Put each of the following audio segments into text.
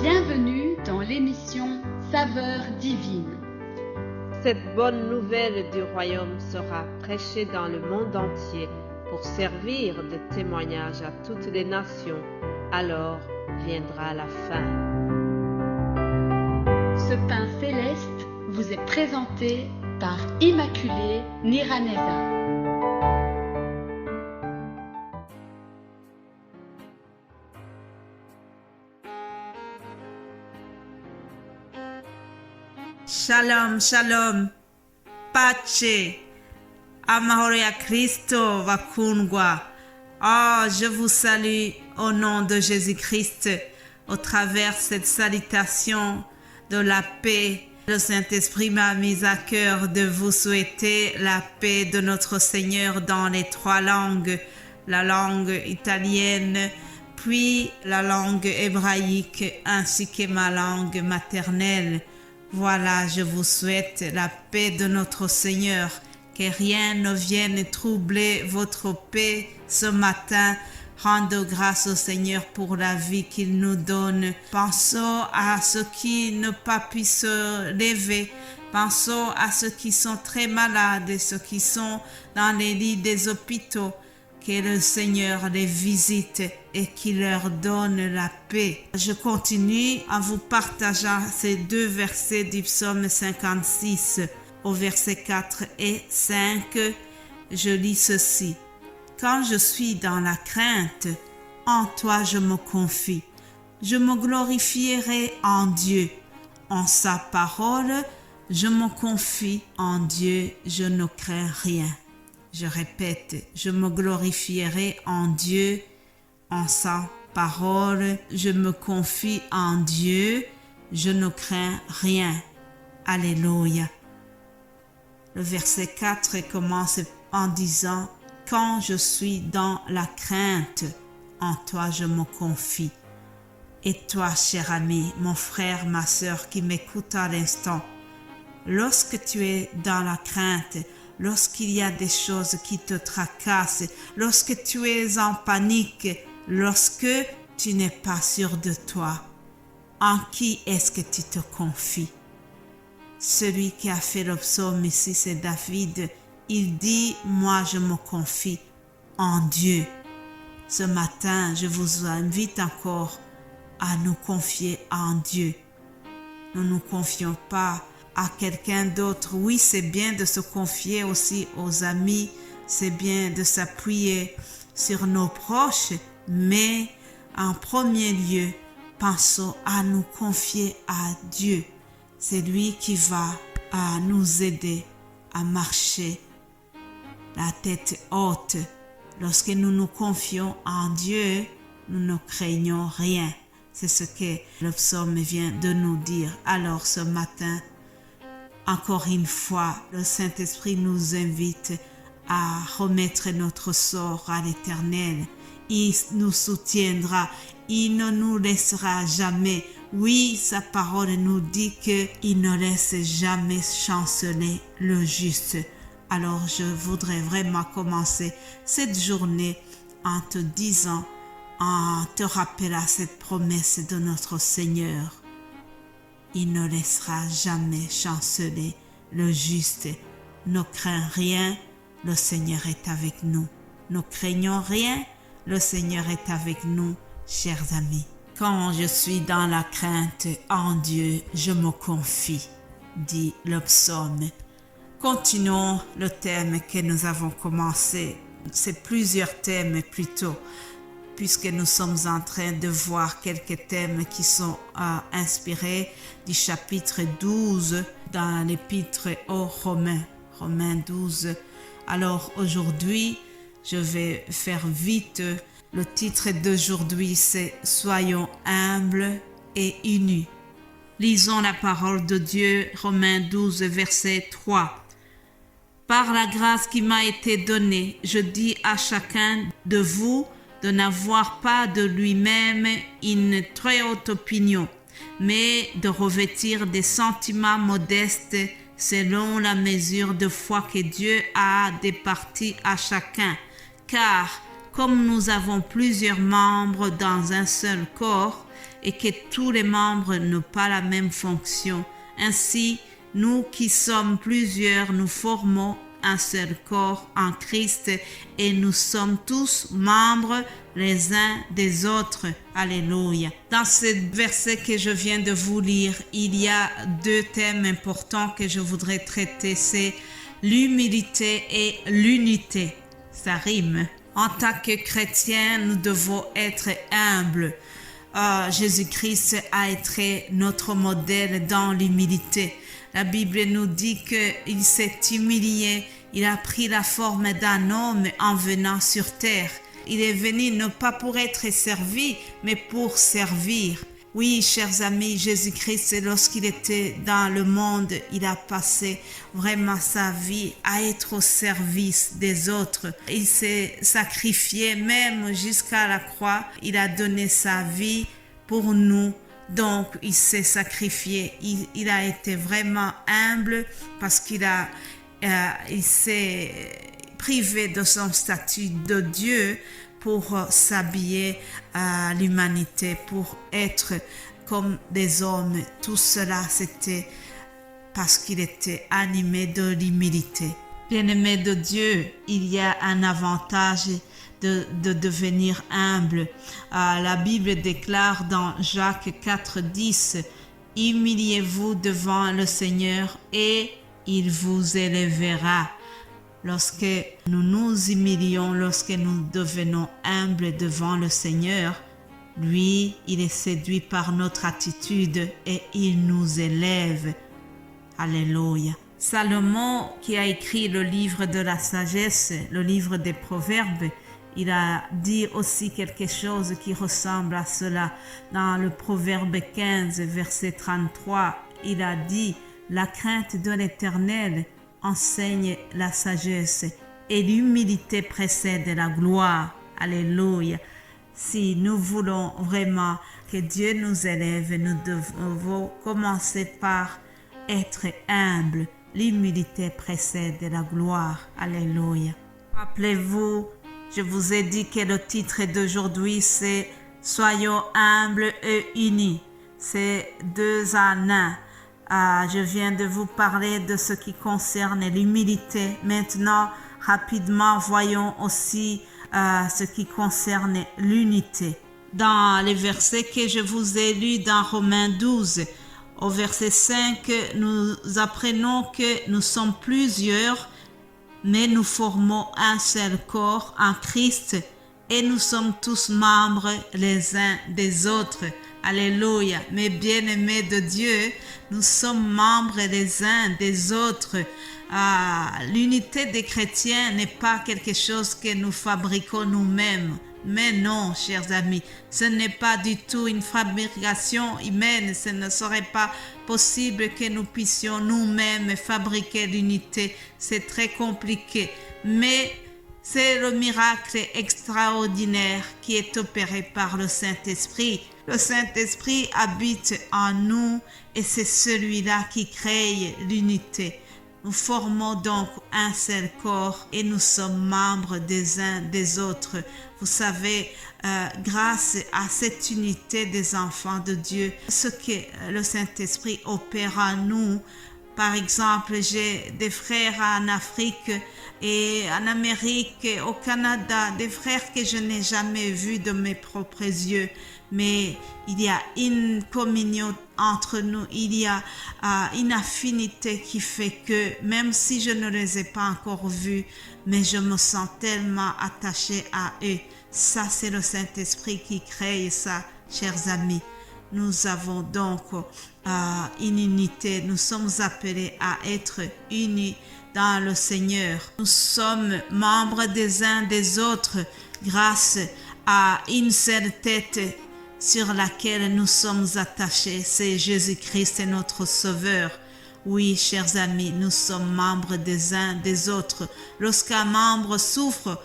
Bienvenue dans l'émission Saveurs divines. Cette bonne nouvelle du royaume sera prêchée dans le monde entier pour servir de témoignage à toutes les nations. Alors viendra la fin. Ce pain céleste vous est présenté par Immaculée Niraneza. Shalom, shalom, pace, amahoro ya Kristo bakundwa. Oh, je vous salue au nom de Jésus-Christ, au travers cette salutation de la paix. Le Saint-Esprit m'a mis à cœur de vous souhaiter la paix de notre Seigneur dans les trois langues, la langue italienne, puis la langue hébraïque, ainsi que ma langue maternelle. Voilà, je vous souhaite la paix de notre Seigneur, que rien ne vienne troubler votre paix ce matin. Rendons grâce au Seigneur pour la vie qu'il nous donne. Pensons à ceux qui ne pas pu se lever. Pensons à ceux qui sont très malades et ceux qui sont dans les lits des hôpitaux. Que le Seigneur les visite et qu'il leur donne la paix. Je continue en vous partageant ces deux versets du psaume 56. Au verset 4 et 5, je lis ceci. Quand je suis dans la crainte, en toi je me confie. Je me glorifierai en Dieu. En sa parole, je me confie en Dieu, je ne crains rien. Je répète, je me glorifierai en Dieu, en sa parole, je me confie en Dieu, je ne crains rien. Alléluia. Le verset 4 commence en disant, quand je suis dans la crainte, en toi je me confie. Et toi, cher ami, mon frère, ma sœur qui m'écoute à l'instant, lorsque tu es dans la crainte, lorsqu'il y a des choses qui te tracassent, lorsque tu es en panique, lorsque tu n'es pas sûr de toi, en qui est-ce que tu te confies? Celui qui a fait le psaume ici, c'est David. Il dit, moi je me confie en Dieu. Ce matin, je vous invite encore à nous confier en Dieu. Nous ne nous confions pas à quelqu'un d'autre. Oui, c'est bien de se confier aussi aux amis, c'est bien de s'appuyer sur nos proches, mais en premier lieu, pensons à nous confier à Dieu. C'est lui qui va nous aider à marcher la tête haute. Lorsque nous nous confions en Dieu, nous ne craignons rien. C'est ce que le psaume vient de nous dire. Alors ce matin, encore une fois, le Saint-Esprit nous invite à remettre notre sort à l'Éternel. Il nous soutiendra, il ne nous laissera jamais. Oui, sa parole nous dit qu'il ne laisse jamais chanceler le juste. Alors je voudrais vraiment commencer cette journée en te disant, en te rappelant cette promesse de notre Seigneur. Il ne laissera jamais chanceler le juste. Ne crains rien, le Seigneur est avec nous. Ne craignons rien, le Seigneur est avec nous, chers amis. Quand je suis dans la crainte en Dieu, je me confie, dit le psaume. Continuons le thème que nous avons commencé. C'est plusieurs thèmes plutôt, puisque nous sommes en train de voir quelques thèmes qui sont inspirés du chapitre 12 dans l'épître aux Romains, Romains 12. Alors aujourd'hui, je vais faire vite. Le titre d'aujourd'hui, c'est « Soyons humbles et unis ». Lisons la parole de Dieu, Romains 12, verset 3. Par la grâce qui m'a été donnée, je dis à chacun de vous de n'avoir pas de lui-même une très haute opinion, mais de revêtir des sentiments modestes selon la mesure de foi que Dieu a départie à chacun. Car comme nous avons plusieurs membres dans un seul corps et que tous les membres n'ont pas la même fonction, ainsi, nous qui sommes plusieurs, nous formons un seul corps en Christ et nous sommes tous membres les uns des autres. Alléluia. Dans ce verset que je viens de vous lire, il y a deux thèmes importants que je voudrais traiter, c'est l'humilité et l'unité. Ça rime. En tant que chrétiens, nous devons être humbles. Jésus-Christ a été notre modèle dans l'humilité. La Bible nous dit qu'il s'est humilié, il a pris la forme d'un homme en venant sur terre. Il est venu non pas pour être servi, mais pour servir. Oui, chers amis, Jésus-Christ, lorsqu'il était dans le monde, il a passé vraiment sa vie à être au service des autres. Il s'est sacrifié même jusqu'à la croix. Il a donné sa vie pour nous. Donc, il s'est sacrifié. Il a été vraiment humble parce qu'il s'est privé de son statut de Dieu pour s'habiller à l'humanité, pour être comme des hommes. Tout cela, c'était parce qu'il était animé de l'humilité. Bien-aimé de Dieu, il y a un avantage de devenir humble. La Bible déclare dans Jacques 4:10, « Humiliez-vous devant le Seigneur et il vous élèvera. » Lorsque nous nous humilions, lorsque nous devenons humbles devant le Seigneur, lui, il est séduit par notre attitude et il nous élève. Alléluia. Salomon, qui a écrit le livre de la sagesse, le livre des Proverbes, il a dit aussi quelque chose qui ressemble à cela. Dans le Proverbe 15, verset 33, il a dit « La crainte de l'Éternel enseigne la sagesse et l'humilité précède la gloire. » Alléluia. Si nous voulons vraiment que Dieu nous élève, nous devons commencer par être humbles. L'humilité précède la gloire. Alléluia. Rappelez-vous, je vous ai dit que le titre d'aujourd'hui c'est « Soyons humbles et unis ». C'est deux en un. Je viens de vous parler de ce qui concerne l'humilité. Maintenant, rapidement, voyons aussi ce qui concerne l'unité. Dans les versets que je vous ai lus dans Romains 12, au verset 5, nous apprenons que nous sommes plusieurs, mais nous formons un seul corps en Christ et nous sommes tous membres les uns des autres. Alléluia. Mes bien-aimés de Dieu, nous sommes membres les uns des autres. L'unité des chrétiens n'est pas quelque chose que nous fabriquons nous-mêmes. Mais non, chers amis, ce n'est pas du tout une fabrication humaine. Ce ne serait pas possible que nous puissions nous-mêmes fabriquer l'unité. C'est très compliqué. Mais c'est le miracle extraordinaire qui est opéré par le Saint-Esprit. Le Saint-Esprit habite en nous et c'est celui-là qui crée l'unité. Nous formons donc un seul corps et nous sommes membres des uns des autres. Vous savez, grâce à cette unité des enfants de Dieu, ce que le Saint-Esprit opère en nous. Par exemple, j'ai des frères en Afrique et en Amérique, au Canada, des frères que je n'ai jamais vus de mes propres yeux. Mais il y a une communion entre nous, il y a une affinité qui fait que même si je ne les ai pas encore vus, mais je me sens tellement attachée à eux. Ça, c'est le Saint-Esprit qui crée ça, chers amis. Nous avons donc une unité, nous sommes appelés à être unis dans le Seigneur. Nous sommes membres des uns des autres grâce à une seule tête sur laquelle nous sommes attachés. C'est Jésus-Christ, notre Sauveur. Oui, chers amis, nous sommes membres des uns des autres. Lorsqu'un membre souffre,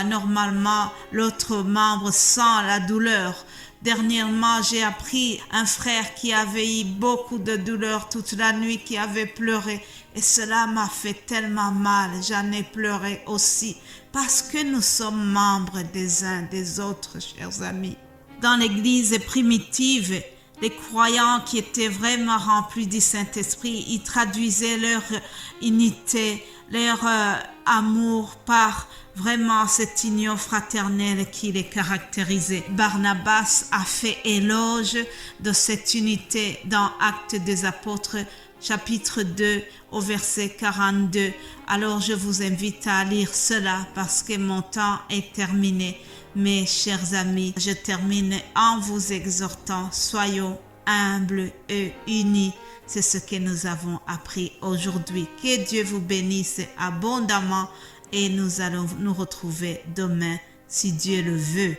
normalement, l'autre membre sent la douleur. Dernièrement, j'ai appris un frère qui avait eu beaucoup de douleur toute la nuit, qui avait pleuré. Et cela m'a fait tellement mal. J'en ai pleuré aussi. parce que nous sommes membres des uns des autres, chers amis. Dans l'église primitive, les croyants qui étaient vraiment remplis du Saint-Esprit, ils traduisaient leur unité, leur amour par vraiment cette union fraternelle qui les caractérisait. Barnabas a fait éloge de cette unité dans Actes des Apôtres, chapitre 2, au verset 42. Alors je vous invite à lire cela parce que mon temps est terminé. Mes chers amis, je termine en vous exhortant, soyons humbles et unis. C'est ce que nous avons appris aujourd'hui. Que Dieu vous bénisse abondamment et nous allons nous retrouver demain si Dieu le veut.